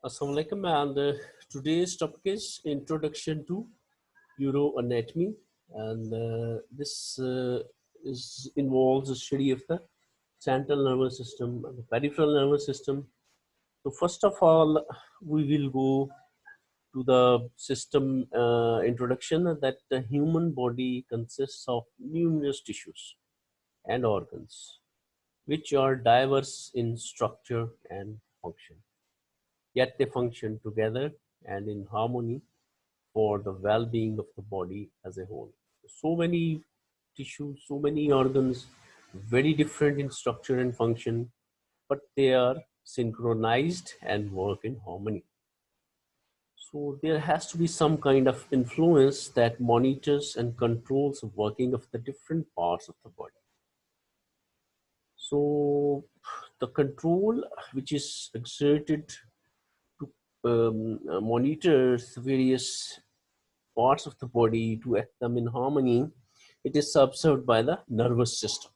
Assalamu alaikum, and today's topic is Introduction to Neuroanatomy, and this involves the study of the central nervous system and the peripheral nervous system. So first of all, we will go to the system introduction that the human body consists of numerous tissues and organs, which are diverse in structure and function. Yet they function together and in harmony for the well-being of the body as a whole. So many tissues, so many organs, very different in structure and function, but they are synchronized and work in harmony. So there has to be some kind of influence that monitors and controls the working of the different parts of the body. So the control which is exerted to monitors various parts of the body to act them in harmony, it is observed by the nervous system.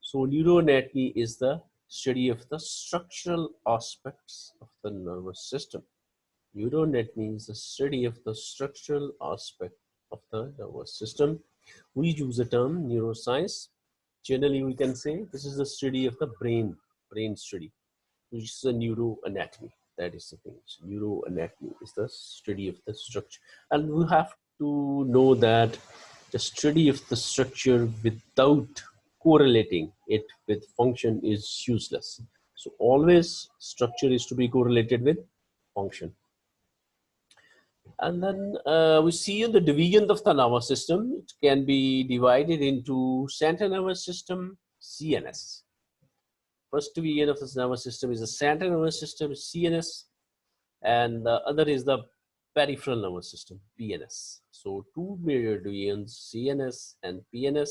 So neuroanatomy is the study of the structural aspects of the nervous system. Neuroanatomy is the study of the structural aspect of the nervous system. We use the term neuroscience. Generally, we can say this is the study of the brain study, which is the neuroanatomy. That is the thing. So neuroanatomy is the study of the structure. And we have to know that the study of the structure without correlating it with function is useless. So always structure is to be correlated with function. And then we see the division of the nervous system. It can be divided into central nervous system, CNS. First division of the nervous system is the central nervous system, CNS, and the other is the peripheral nervous system, PNS. So two major divisions, CNS and PNS.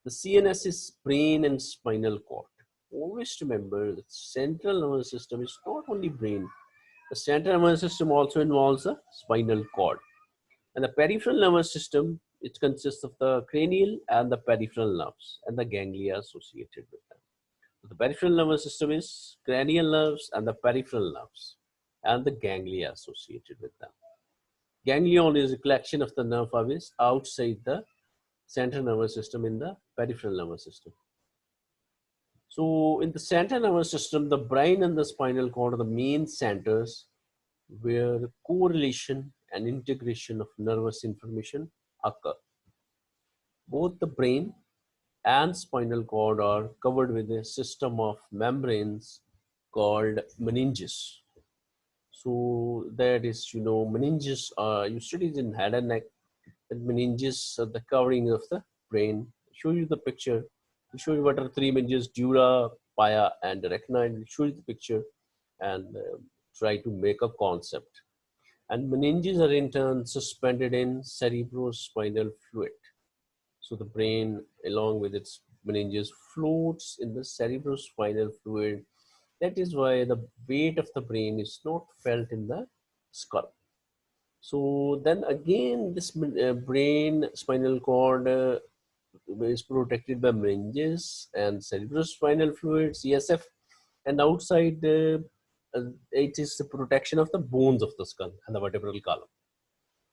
The CNS is brain and spinal cord. Always remember that central nervous system is not only brain. The central nervous system also involves the spinal cord. And the peripheral nervous system, it consists of the cranial and the peripheral nerves and the ganglia associated with them. So the peripheral nervous system is cranial nerves and the peripheral nerves and the ganglia associated with them. Ganglion is a collection of the nerve fibers outside the central nervous system in the peripheral nervous system. So in the central nervous system, the brain and the spinal cord are the main centers where correlation and integration of nervous information occur. Both the brain and spinal cord are covered with a system of membranes called meninges. So that is, meninges are, you studied in head and neck, that meninges are the covering of the brain. I'll show you the picture. I'll show you what are three meninges, dura, pia, and arachnoid. I'll show you the picture and try to make a concept. And meninges are in turn suspended in cerebrospinal fluid. So the brain, along with its meninges, floats in the cerebrospinal fluid. That is why the weight of the brain is not felt in the skull. So then again, this brain spinal cord is protected by meninges and cerebrospinal fluid, CSF, and outside it is the protection of the bones of the skull and the vertebral column.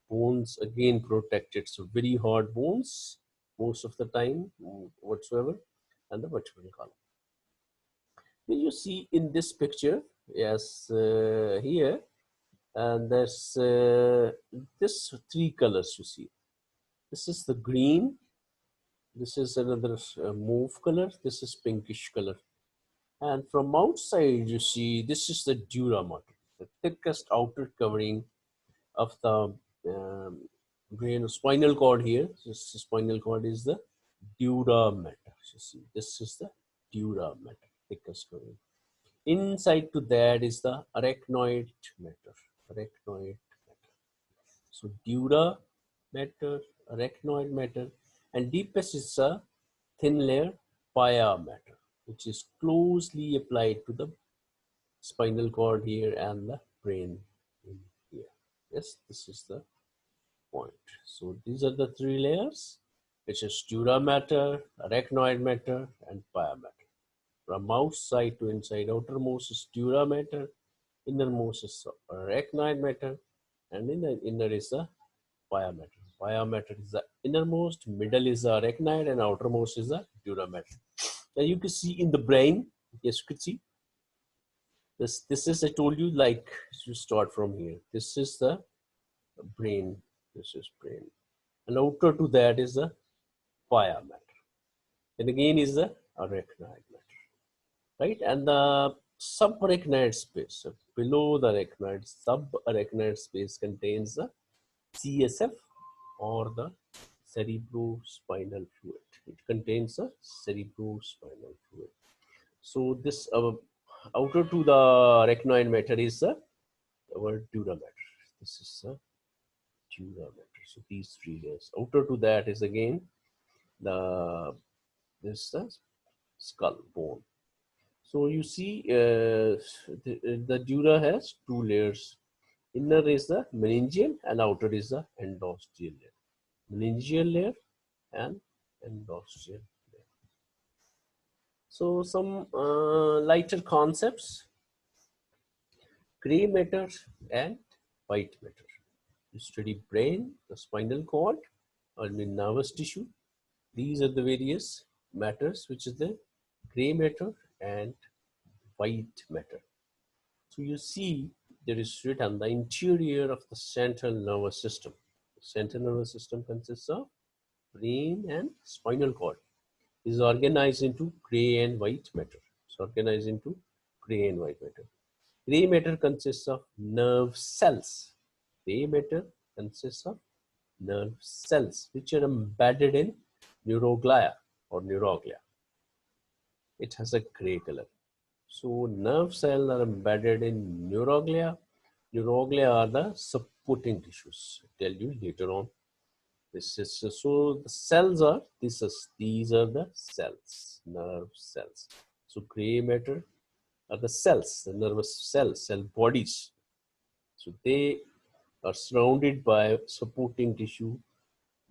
Bones again protected, so very hard bones most of the time whatsoever, and the vertebral column. Will you see in this picture? Yes, here, and there's this three colors you see. This is the green. This is another mauve color. This is pinkish color. And from outside, you see, this is the dura mater, the thickest outer covering of the brain spinal cord here. This spinal cord is the dura mater. You see, this is the dura mater, thickest covering. Inside to that is the arachnoid mater. Arachnoid mater. So dura mater, arachnoid mater, and deepest is a thin layer, pia mater, which is closely applied to the spinal cord here and the brain in here. Yes, this is the point. So these are the three layers, which is dura mater, arachnoid mater, and pia mater. From outside to inside, outermost is dura mater, Innermost is the arachnoid matter, and in the inner is the pia matter. Pia matter is the innermost, middle is the arachnoid, and outermost is the dura matter. Now you can see in the brain, yes, you can see this. This is, I told you, like, you start from here. This is the brain. This is brain, and outer to that is the pia matter, and again is the arachnoid matter, right? And the subarachnoid space, so below the arachnoid, subarachnoid space contains the CSF or the cerebrospinal fluid. It contains the cerebrospinal fluid. So this outer to the arachnoid matter is the our dura matter. This is the dura matter. So these three layers. Outer to that is again the this the skull bone. So you see, the dura has two layers. Inner is the meningeal and outer is the endosteal layer. Meningeal layer and endosteal layer. So some lighter concepts: gray matter and white matter. You study brain, the spinal cord, or in nervous tissue. These are the various matters, which is the gray matter and white matter. So you see there is written the interior of the central nervous system. The central nervous system consists of brain and spinal cord. It is organized into gray and white matter. It's organized into gray and white matter. Gray matter consists of nerve cells. Gray matter consists of nerve cells which are embedded in neuroglia or neuroglia. It has a gray color. So nerve cells are embedded in neuroglia. Neuroglia are the supporting tissues. I'll tell you later on. This is so the cells are these are the cells, nerve cells. So gray matter are the cells, the nervous cells, cell bodies. So they are surrounded by supporting tissue,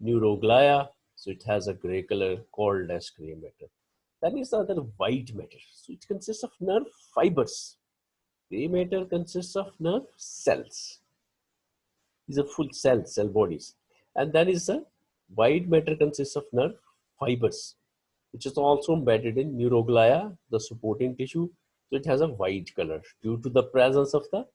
neuroglia. So it has a gray color called as gray matter. That is the other white matter. So it consists of nerve fibers. Gray matter consists of nerve cells. These are full cells, cell bodies. And that is the white matter consists of nerve fibers, which is also embedded in neuroglia, the supporting tissue. So it has a white color due to the presence of the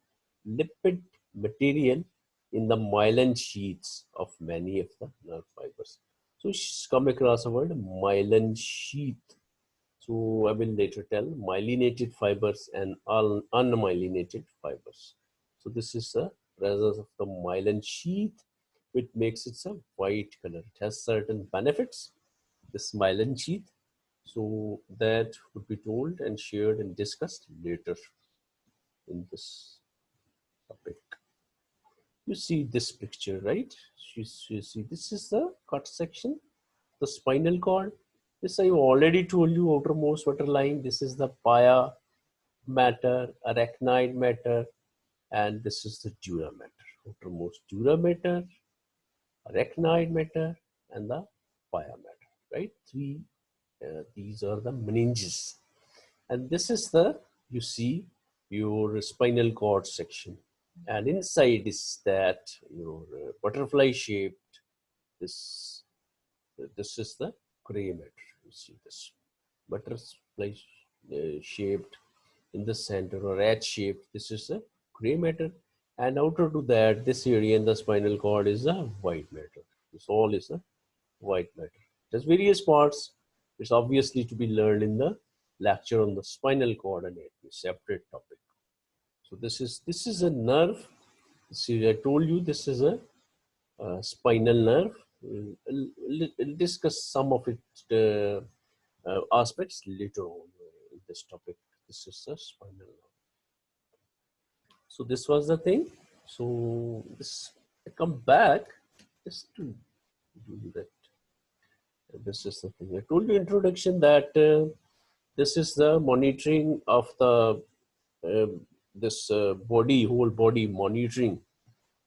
lipid material in the myelin sheaths of many of the nerve fibers. So come across a word myelin sheath. So I will later tell myelinated fibers and unmyelinated fibers. So this is the presence of the myelin sheath, which makes it a white color. It has certain benefits, this myelin sheath. So that would be told and shared and discussed later in this topic. You see this picture, right? You see this is the cut section, the spinal cord. This I already told you, outermost waterline. This is the pia matter, arachnoid matter, and this is the dura matter. Outermost dura matter, arachnoid matter, and the pia matter. Right? These are the meninges, and this is the you see your spinal cord section, and inside is that your butterfly shaped this is the gray matter. You see this butterfly shaped in the center or H shaped. This is the gray matter, and outer to that, this area in the spinal cord is the white matter. This all is the white matter. There's various parts. It's obviously to be learned in the lecture on the spinal cord anatomy, separate topic. So this is a nerve. See, I told you this is a spinal nerve. We'll discuss some of its aspects later on in this topic. This is a spinal nerve. So this was the thing. So this I come back just to do that. This is the thing. I told you introduction that this is the monitoring of the this body, whole body monitoring.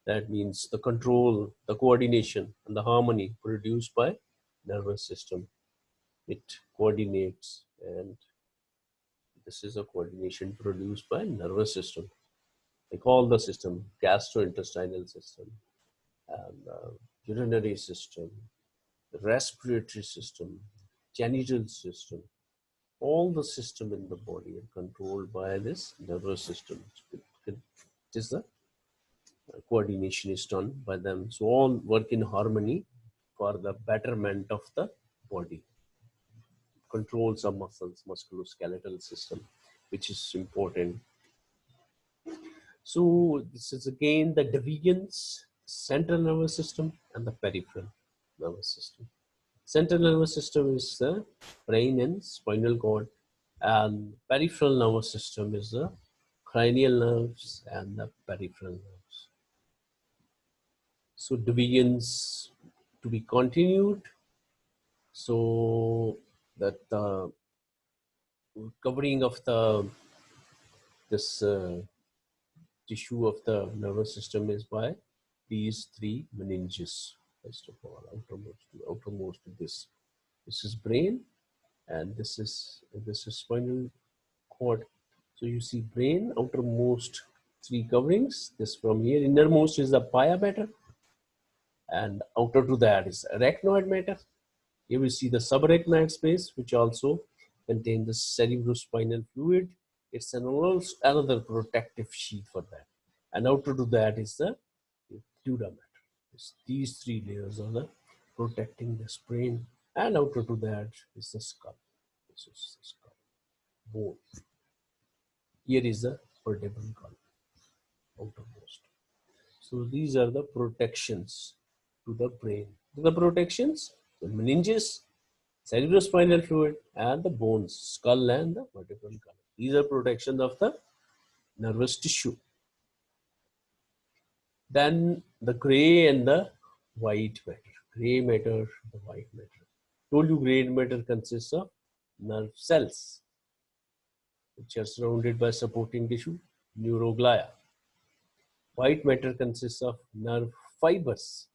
That means the control, the coordination, and the harmony produced by nervous system. It coordinates, and this is a coordination produced by nervous system. like all the system, gastrointestinal system, and urinary system, respiratory system, genital system, all the system in the body are controlled by this nervous system. It is the coordination is done by them. So all work in harmony for the betterment of the body. Controls of muscles, musculoskeletal system, which is important. So this is again the divisions, central nervous system and the peripheral nervous system. Central nervous system is the brain and spinal cord, and peripheral nervous system is the cranial nerves and the peripheral nerves. So divisions to be continued. So that the covering of the this tissue of the nervous system is by these three meninges. First of all, outermost this is brain, and this is spinal cord. So you see brain, outermost three coverings. This from here, innermost is the pia mater, and outer to that is arachnoid mater. Here we see the subarachnoid space, which also contains the cerebrospinal fluid. It's another protective sheath for that. And outer to that is the dura mater. These three layers are the protecting the brain, and outer to that is the skull. This is the skull, bone. Here is the vertebral column, outermost. So these are the protections to the brain. The protections, the meninges, cerebrospinal fluid, and the bones, skull and the vertebral column. These are protections of the nervous tissue. Then the gray and the white matter. Gray matter, the white matter. Told you gray matter consists of nerve cells, which are surrounded by supporting tissue, neuroglia. White matter consists of nerve fibers.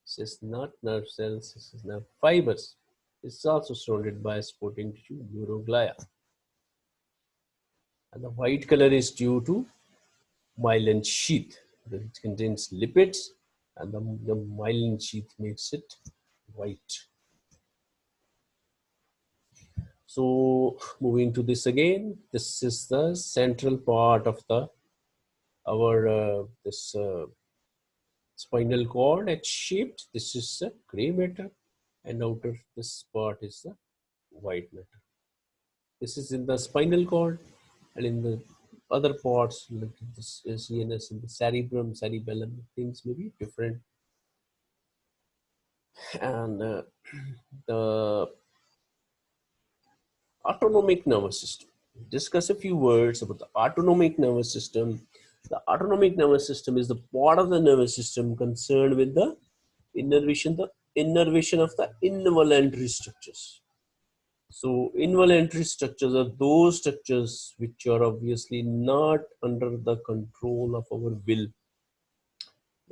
This is not nerve cells, this is nerve fibers. It's also surrounded by supporting tissue, neuroglia. And the white color is due to myelin sheath. It contains lipids, and the myelin sheath makes it white. So moving to this again, this is the central part of the spinal cord. It's shaped. This is the gray matter, and outer this part is the white matter. This is in the spinal cord, and in the other parts, like this CNS in the cerebrum, cerebellum, things may be different. And the autonomic nervous system. Discuss a few words about the autonomic nervous system. The autonomic nervous system is the part of the nervous system concerned with the innervation of the involuntary structures. So involuntary structures are those structures which are obviously not under the control of our will.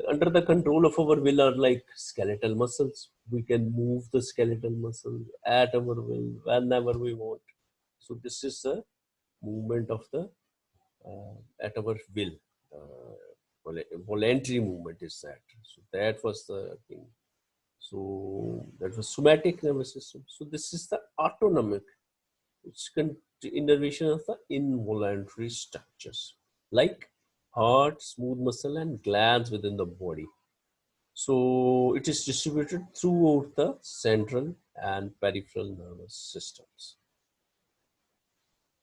Under the control of our will are like skeletal muscles. We can move the skeletal muscle at our will, whenever we want. So this is the movement of the at our will. Voluntary movement is that. So that was the thing. So that was somatic nervous system. So this is the autonomic, which innervation of the involuntary structures like heart, smooth muscle, and glands within the body. So it is distributed throughout the central and peripheral nervous systems.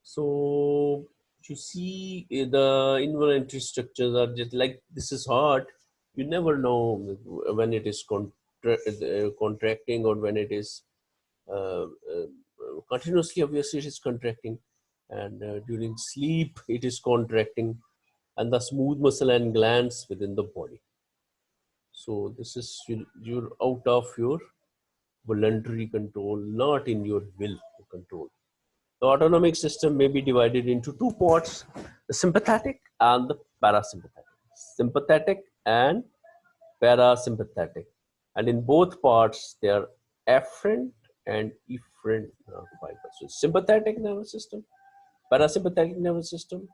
So you see the involuntary structures are just like this is heart. You never know when it is contracting or when it is continuously. Obviously it is contracting, and during sleep it is contracting, and the smooth muscle and glands within the body. So this is you're out of your voluntary control, not in your will to control. The autonomic system may be divided into two parts, the sympathetic and the parasympathetic. Sympathetic and parasympathetic. And in both parts, they are afferent and efferent nerve fibers. So sympathetic nervous system, parasympathetic nervous system,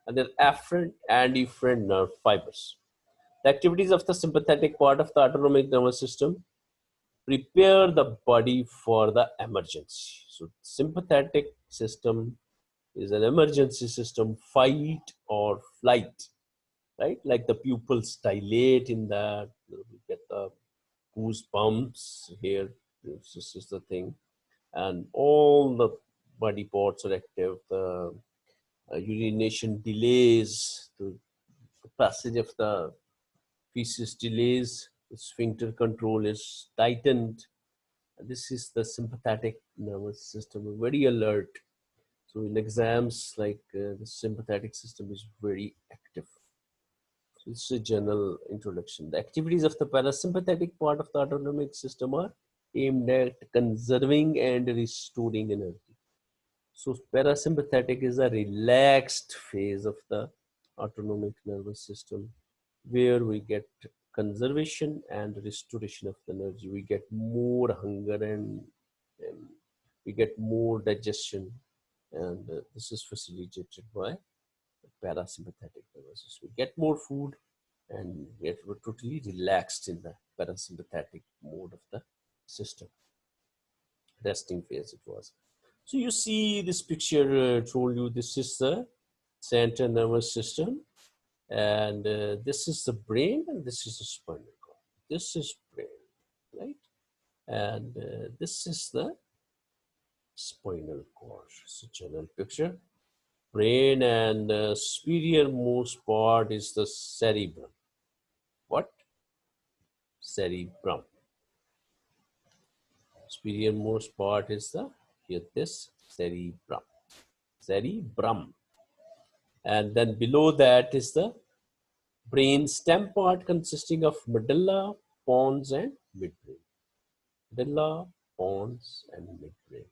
and they're afferent and efferent nerve fibers. The activities of the sympathetic part of the autonomic nervous system prepare the body for the emergency. So sympathetic system is an emergency system, fight or flight, right? Like the pupils dilate in that, we get the goosebumps here. This is the thing. And all the body parts are active. The urination delays, the passage of the feces delays, the sphincter control is tightened. This is the sympathetic nervous system, very alert. So in exams, like the sympathetic system is very active. So it's a general introduction. The activities of the parasympathetic part of the autonomic system are aimed at conserving and restoring energy. So parasympathetic is a relaxed phase of the autonomic nervous system where we get conservation and restoration of the energy. We get more hunger and we get more digestion, and this is facilitated by the parasympathetic nervous system. We get more food and we're totally relaxed in the parasympathetic mode of the system. Resting phase it was. So you see this picture told you this is the central nervous system, and this is the brain, and this is the spinal cord. This is brain, right? And this is the spinal cord. It's a general picture. Brain, and superior most part is the cerebrum. What? Cerebrum. Superior most part is the, here this, cerebrum. Cerebrum. And then below that is the brain stem part consisting of medulla, pons, and midbrain. Medulla, pons, and midbrain.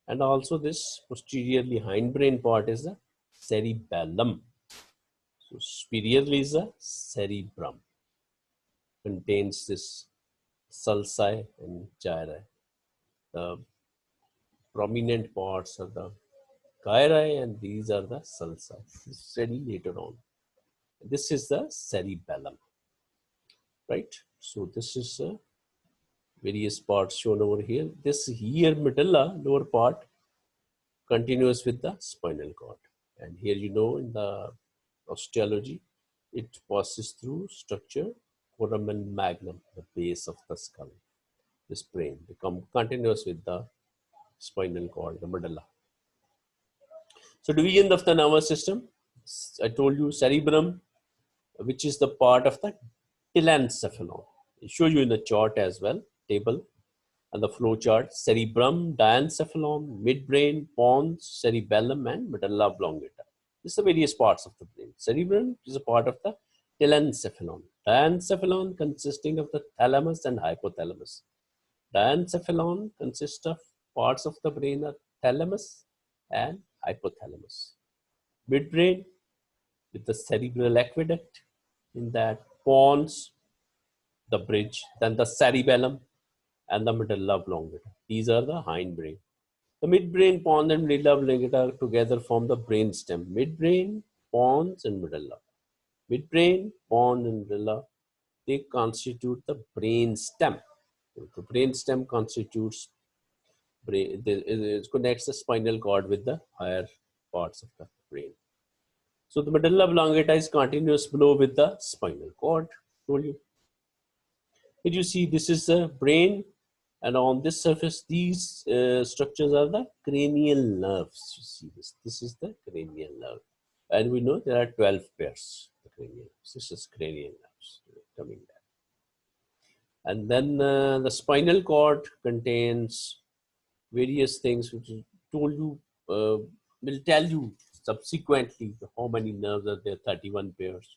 And also this posteriorly hindbrain part is the cerebellum. So superiorly is the cerebrum. Contains this sulci and gyri. The prominent parts are the gyri, and these are the sulci. Study later on. This is the cerebellum, right? So this is various parts shown over here. This here medulla, lower part, continues with the spinal cord. And here you know in the osteology, it passes through structure foramen magnum, the base of the skull. This brain become continuous with the spinal cord, the medulla. So division of the nervous system, I told you cerebrum, which is the part of the telencephalon. I show you in the chart as well, table and the flow chart. Cerebrum, diencephalon, midbrain, pons, cerebellum, and medulla oblongata. These are various parts of the brain. Cerebrum is a part of the telencephalon. Diencephalon consisting of the thalamus and hypothalamus. Diencephalon consists of parts of the brain are thalamus and hypothalamus. Midbrain with the cerebral aqueduct, in that pons, the bridge, then the cerebellum, and the medulla oblongata. These are the hindbrain. The midbrain, pons, and medulla oblongata together form the brain stem. Midbrain, pons, and medulla. Midbrain, pons, and medulla, they constitute the brain stem. The brain stem constitutes brain. It connects the spinal cord with the higher parts of the brain. So the medulla oblongata is continuous below with the spinal cord. Told you. Here you see this is the brain, and on this surface these structures are the cranial nerves. You see this. This is the cranial nerve, and we know there are 12 pairs. The cranial nerves. This is cranial nerves coming there. And then the spinal cord contains various things which I told you, will tell you subsequently how many nerves are there, 31 pairs,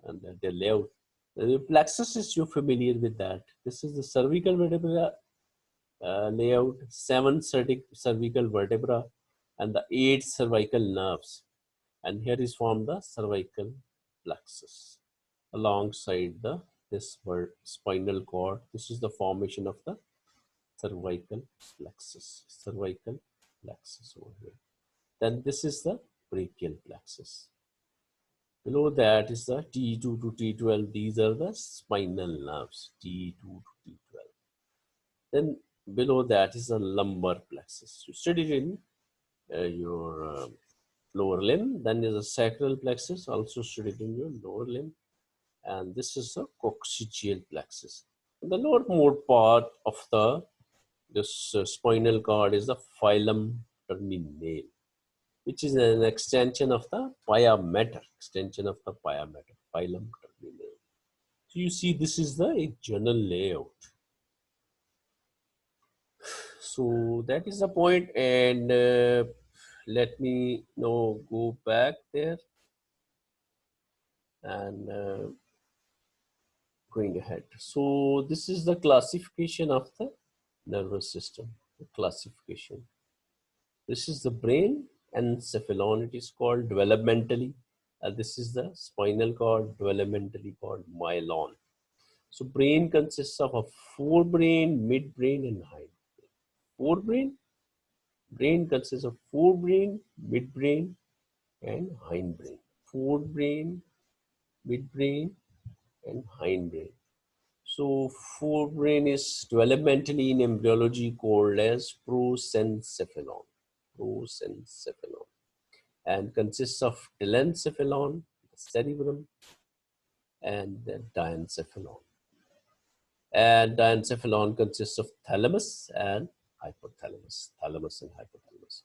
and their layout. The plexus is, you're familiar with that. This is the cervical vertebra layout, 7 cervical vertebra, and the 8 cervical nerves. And here is formed the cervical plexus alongside the this spinal cord. This is the formation of the cervical plexus. Cervical plexus over here. Then this is the brachial plexus. Below that is the T2 to T12. These are the spinal nerves, T2 to T12. Then below that is the lumbar plexus. You studied in your lower limb. Then is the sacral plexus, also studied in your lower limb. And this is the coccygeal plexus. The lower more part of this spinal cord is the phylum terminale, which is an extension of the pia mater, phylum terminale. So you see, this is the general layout. So that is the point, and let me now go back there and going ahead. So this is the classification of the nervous system. The classification. This is the brain encephalon. It is called developmentally. This is the spinal cord, developmentally called myelon. So brain consists of a forebrain, midbrain, and hindbrain. Forebrain, brain consists of forebrain, midbrain, and hindbrain. Forebrain, midbrain, and hindbrain. So forebrain is developmentally in embryology called as prosencephalon. Prosencephalon. And consists of telencephalon, the cerebrum, and the diencephalon. And diencephalon consists of thalamus and hypothalamus, thalamus and hypothalamus.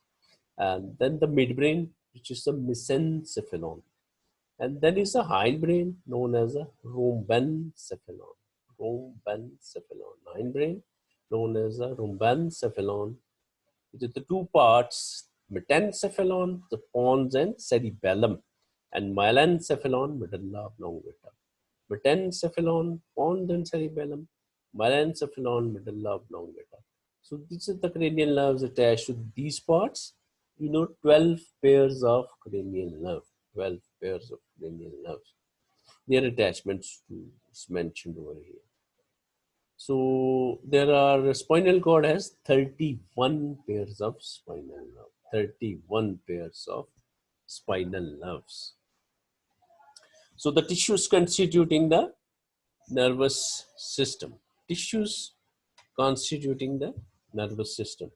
And then the midbrain, which is the mesencephalon. And then is the hindbrain known as a rhombencephalon. Rhombencephalon. Hindbrain known as a rhombencephalon. Which is the two parts, metencephalon, the pons and cerebellum, and myelencephalon, medulla oblongata. Metencephalon, pons and cerebellum, myelencephalon, medulla oblongata. So this is the cranial nerves attached to these parts. 12 pairs of cranial nerve. 12 pairs of cranial nerves. Their attachments to is mentioned over here. So there are spinal cord has 31 pairs of spinal nerve. 31 pairs of spinal nerves. So the tissues constituting the nervous system. Tissues constituting the nervous system.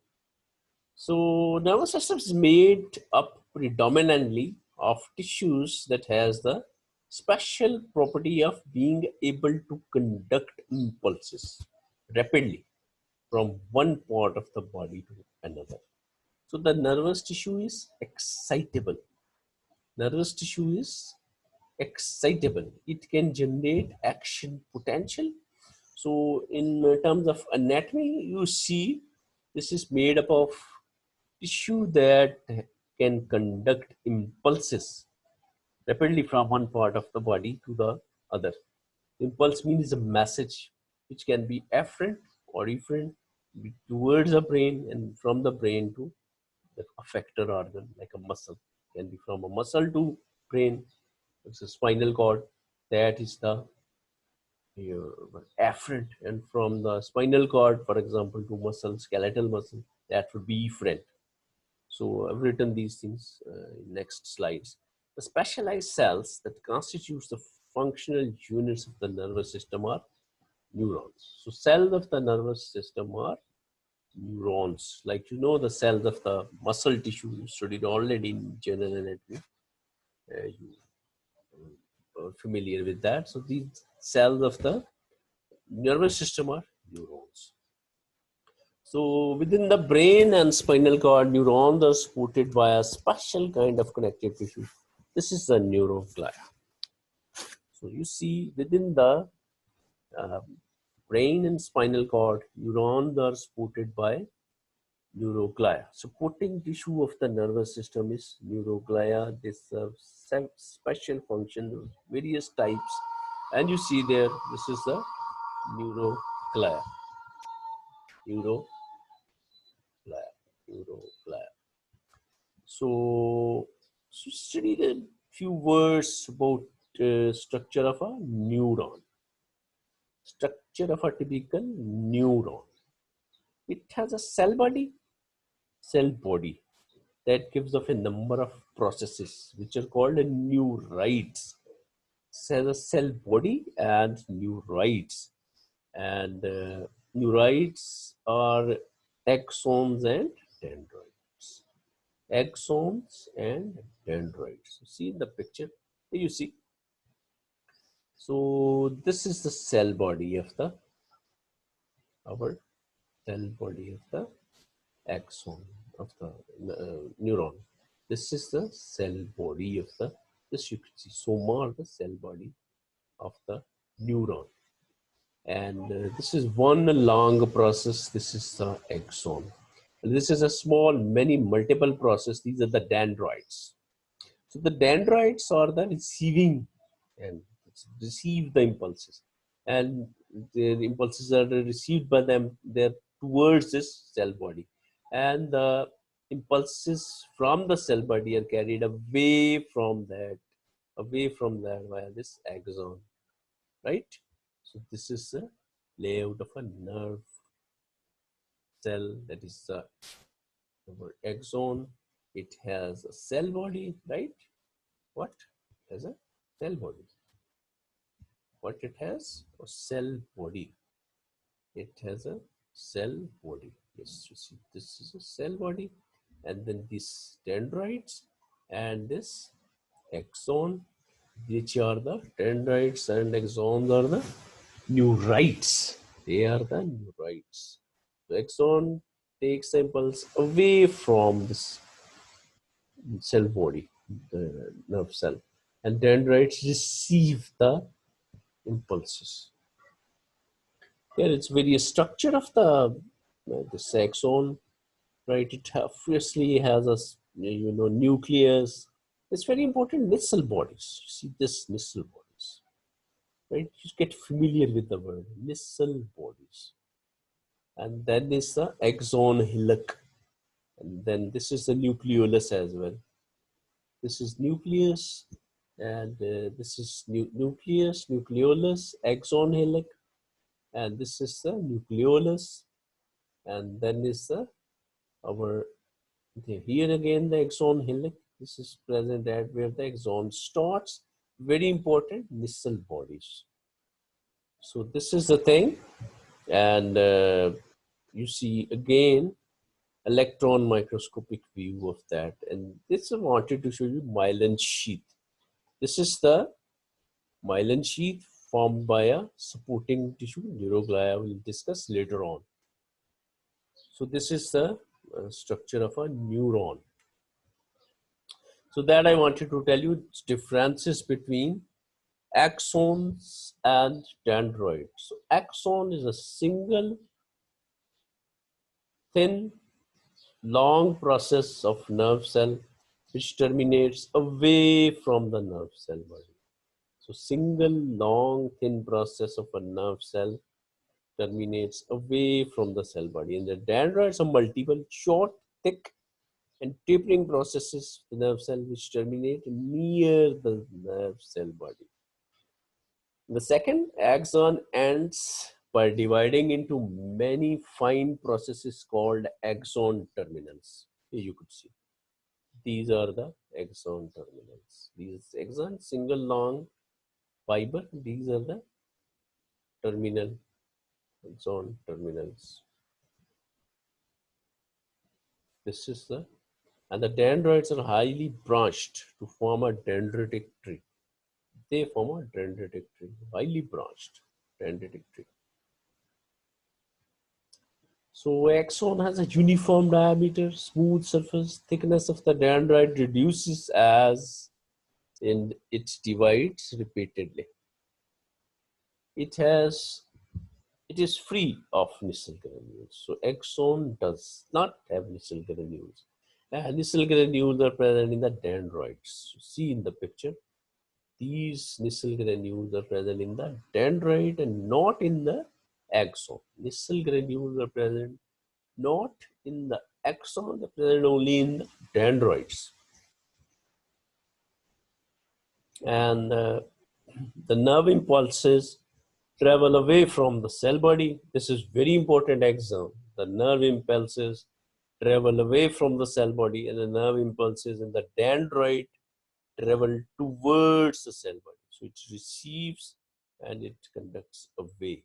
So nervous system is made up predominantly of tissues that has the special property of being able to conduct impulses rapidly from one part of the body to another. So the nervous tissue is excitable. Nervous tissue is excitable. It can generate action potential. So in terms of anatomy, you see this is made up of tissue that can conduct impulses rapidly from one part of the body to the other. Impulse means a message which can be afferent or efferent towards the brain and from the brain to the effector organ, like a muscle. Can be from a muscle to brain. It's a spinal cord. That is the afferent, and from the spinal cord, for example, to muscle, skeletal muscle, that would be efferent. So I've written these things in next slides. The specialized cells that constitutes the functional units of the nervous system are neurons. So cells of the nervous system are neurons. Like the cells of the muscle tissue, you studied already in general anatomy. You are familiar with that. So these cells of the nervous system are neurons. So within the brain and spinal cord, neurons are supported by a special kind of connective tissue. This is the neuroglia. So you see within the brain and spinal cord, neurons are supported by neuroglia. Supporting tissue of the nervous system is neuroglia. They serve special functions, various types. And you see there, this is the neuroglia. Neuroglia. So study a few words about structure of a neuron. Structure of a typical neuron. It has a cell body. that gives off a number of processes which are called neurites. It has a cell body and neurites. And neurites are axons and dendrites. Axons and dendrites. See in the picture, you see. So this is the cell body of the our cell body of the axon of the neuron. This is the cell body of the, this you can see, soma, the cell body of the neuron. And this is one long process. This is the axon. And this is a small, many multiple process. These are the dendrites. So the dendrites are the receiving and receive the impulses, and the impulses are received by them. They're towards this cell body, and the impulses from the cell body are carried away from that via this axon, right? So this is the layout of a nerve cell. That is the axon. It has a cell body, right? What? It has a cell body. What it has? A cell body. It has a cell body. Yes, you see, this is a cell body, and then these dendrites and this axon, which are the dendrites and axons are the neurites. They are the neurites. The axon takes the impulse away from this cell body, the nerve cell, and dendrites receive the impulses. Here it's various structure of the this axon, right? It obviously has a nucleus. It's very important. Missile bodies. You see this missile bodies, right? You get familiar with the word missile bodies. And then is the axon hillock, and then this is the nucleolus as well. This is nucleus, and this is nucleus, nucleolus, axon hillock, and this is the nucleolus, and then is the our here again the axon hillock. This is present at where the axon starts. Very important, missile bodies. So this is the thing, and you see again electron microscopic view of that. And this I wanted to show you myelin sheath. This is the myelin sheath formed by a supporting tissue, neuroglia. We'll discuss later on. So this is the structure of a neuron. So that I wanted to tell you differences between axons and dendroids. So axon is a single thin long process of nerve cell which terminates away from the nerve cell body. So single long thin process of a nerve cell terminates away from the cell body. And the dendroids are multiple short, thick, and tapering processes of the nerve cell which terminate near the nerve cell body. The second, axon ends by dividing into many fine processes called axon terminals. Here you could see. These are the axon terminals. These axon, single long fiber, these are the terminal, axon terminals. This is the, and the dendrites are highly branched to form a dendritic tree. They form a dendritic tree, highly branched dendritic tree. So axon has a uniform diameter, smooth surface. Thickness of the dendrite reduces as it divides repeatedly. It is free of Nisl granules. So axon does not have Nisl granules. Nisl granules are present in the dendrites. You see in the picture, these Nisl granules are present in the dendrite and not in the axon. Nisl granules are present not in the axon, they're present only in the dendrites. And the nerve impulses travel away from the cell body. This is very important axon. The nerve impulses travel away from the cell body, and the nerve impulses in the dendroid travel towards the cell body. So it receives and it conducts away.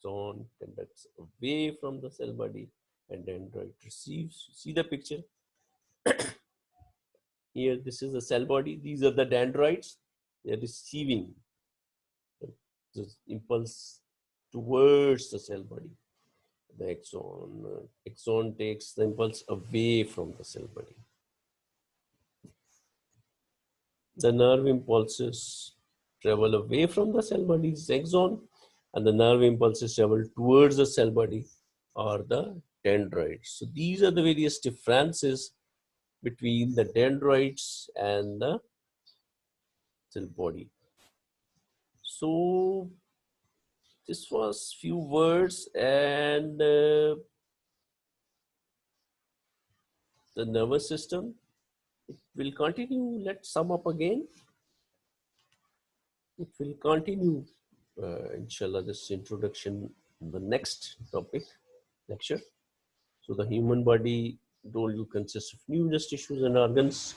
Zone conducts away from the cell body, and dendroid receives. See the picture here. This is the cell body. These are the dendroids. They are receiving the impulse towards the cell body. The axon takes the impulse away from the cell body. The nerve impulses travel away from the cell body's axon, and the nerve impulses travel towards the cell body or the dendroids. So these are the various differences between the dendroids and the cell body. So this was few words, and the nervous system. It will continue. Let's sum up again. It will continue, inshallah, this introduction in the next topic lecture. So the human body, told you, consists of numerous tissues and organs.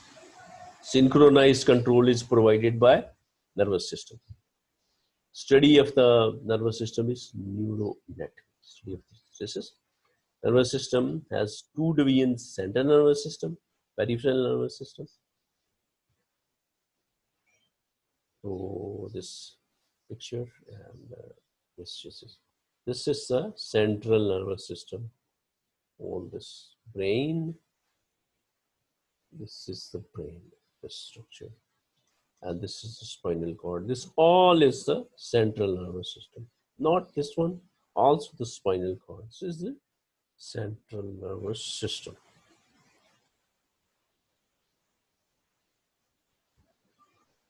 Synchronized control is provided by nervous system. Study of the nervous system is neuroanatomy. Study of this is nervous system has two divisions: central nervous system, peripheral nervous system. So this picture, and this is the central nervous system. All this brain. This is the brain, this structure, and this is the spinal cord. This all is the central nervous system. Not this one. Also the spinal cord. This is the central nervous system.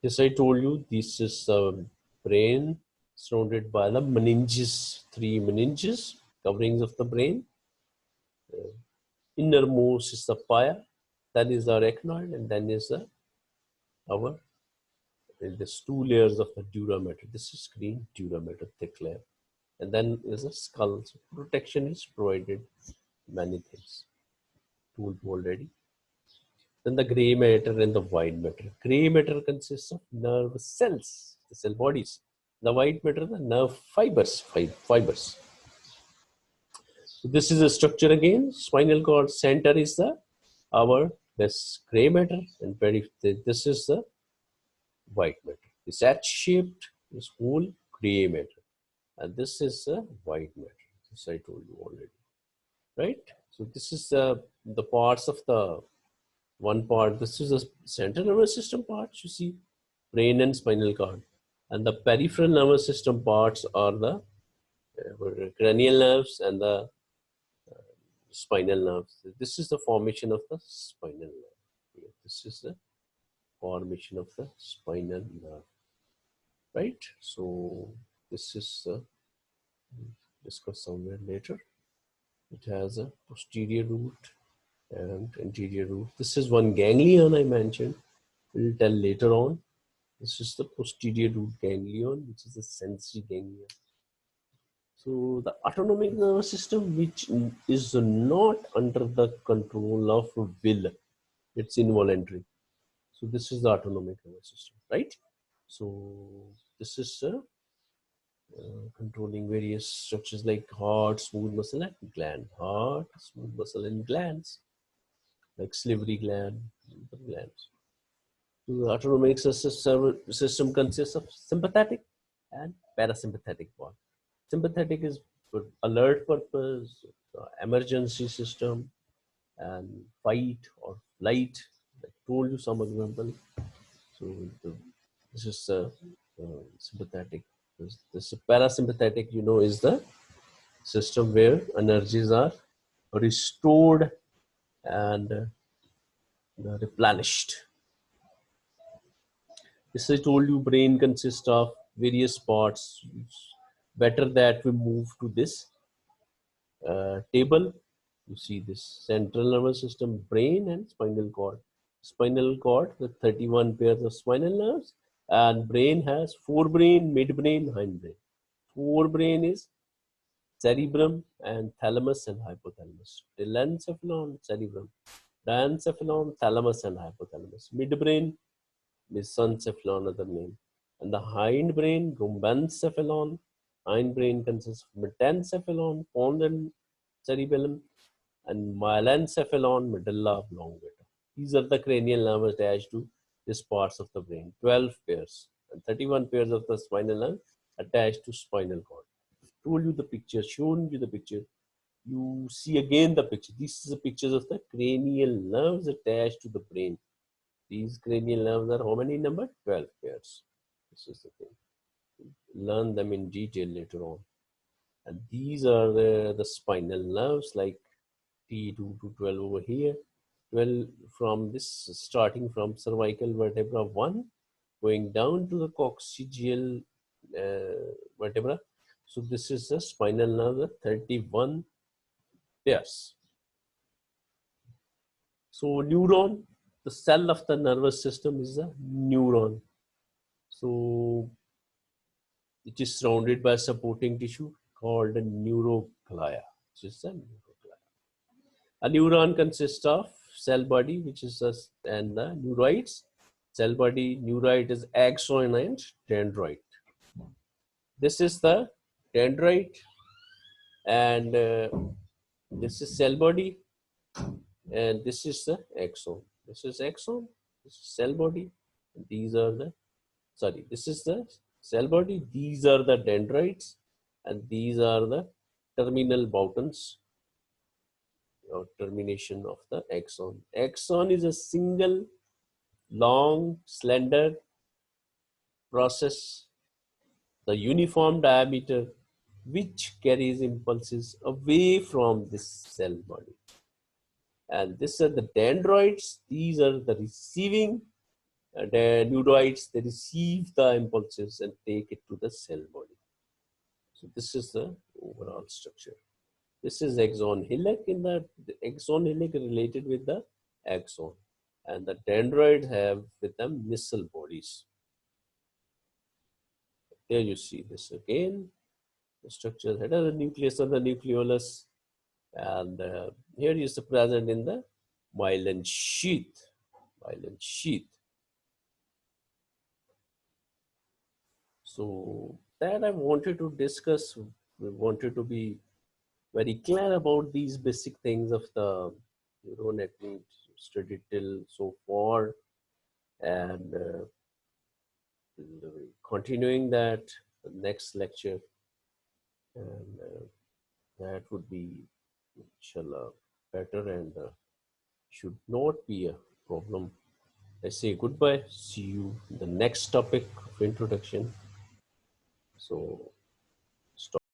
Yes, I told you this is the brain surrounded by the meninges, three meninges, coverings of the brain. Innermost is the pia, then is the arachnoid, and then is there's two layers of the dura mater. This is green dura mater, thick layer, and then is a skull. So protection is provided. Many things told already. Then the gray matter and the white matter. Gray matter consists of nerve cells, the cell bodies. The white matter, the nerve fibers. So this is the structure again. Spinal cord center is this gray matter, and this is the white matter. This H-shaped is whole gray matter, and this is the white matter. This I told you already, right? So this is the parts of the one part. This is the central nervous system parts, you see, brain and spinal cord, and the peripheral nervous system parts are the cranial nerves and the spinal nerves. This is the formation of the spinal nerve. This is the formation of the spinal nerve, right? So this is discussed somewhere later. It has a posterior root and anterior root. This is one ganglion I mentioned. We'll tell later on. This is the posterior root ganglion, which is the sensory ganglion. So the autonomic nervous system, which is not under the control of will, it's involuntary. So this is the autonomic nervous system, right? So this is controlling various structures like heart, smooth muscle, and gland. Heart, smooth muscle, and glands, like salivary gland, glands. So the autonomic system consists of sympathetic and parasympathetic part. Sympathetic is for alert purpose, emergency system, and fight or flight. I told you some example. So this is sympathetic. This parasympathetic, you know, is the system where energies are restored and replenished. This I told you, brain consists of various parts. Better that we move to this table. You see this central nervous system, brain and spinal cord. Spinal cord with 31 pairs of spinal nerves, and brain has forebrain, midbrain, hindbrain. Forebrain is cerebrum and thalamus and hypothalamus. Telencephalon, cerebrum. Diencephalon, thalamus and hypothalamus. Midbrain, mesencephalon, other name. And the hindbrain, rhombencephalon. Hindbrain consists of metencephalon, pons and cerebellum, and myelencephalon, medulla oblongata. These are the cranial nerves attached to these parts of the brain. 12 pairs and 31 pairs of the spinal nerve attached to spinal cord. Told you the picture, shown you the picture. You see again the picture. This is the pictures of the cranial nerves attached to the brain. These cranial nerves are how many number? 12 pairs. This is the thing. Learn them in detail later on. And these are the spinal nerves like T2 to 12 over here. 12 from this, starting from cervical vertebra 1, going down to the coccygeal vertebra. So this is the spinal nerve, 31 pairs. So neuron, the cell of the nervous system is a neuron. So it is surrounded by supporting tissue called a neuroglia, which is a neuroglia. A neuron consists of cell body, which is and the neuroids. Cell body, neuroid is axon and dendroid. This is the dendroid, and this is cell body, and this is the axon. This is axon, this is cell body, and these are the, sorry, this is the cell body, these are the dendrites, and these are the terminal boutons or termination of the axon. Axon is a single, long, slender process, the uniform diameter, which carries impulses away from this cell body. And these are the dendroids. These are the receiving the neuroids. They receive the impulses and take it to the cell body. So this is the overall structure. This is axon hillock. In the axon hillock related with the axon, and the dendroids have with them missile bodies. Here you see this again. The structure head of the nucleus of the nucleolus, and here is the present in the myelin sheath. Myelin sheath. So that I wanted to discuss. We wanted to be very clear about these basic things of the neuroanatomy studied till so far, and continuing that the next lecture, and that would be inshallah better and should not be a problem. I say goodbye. See you in the next topic of introduction. So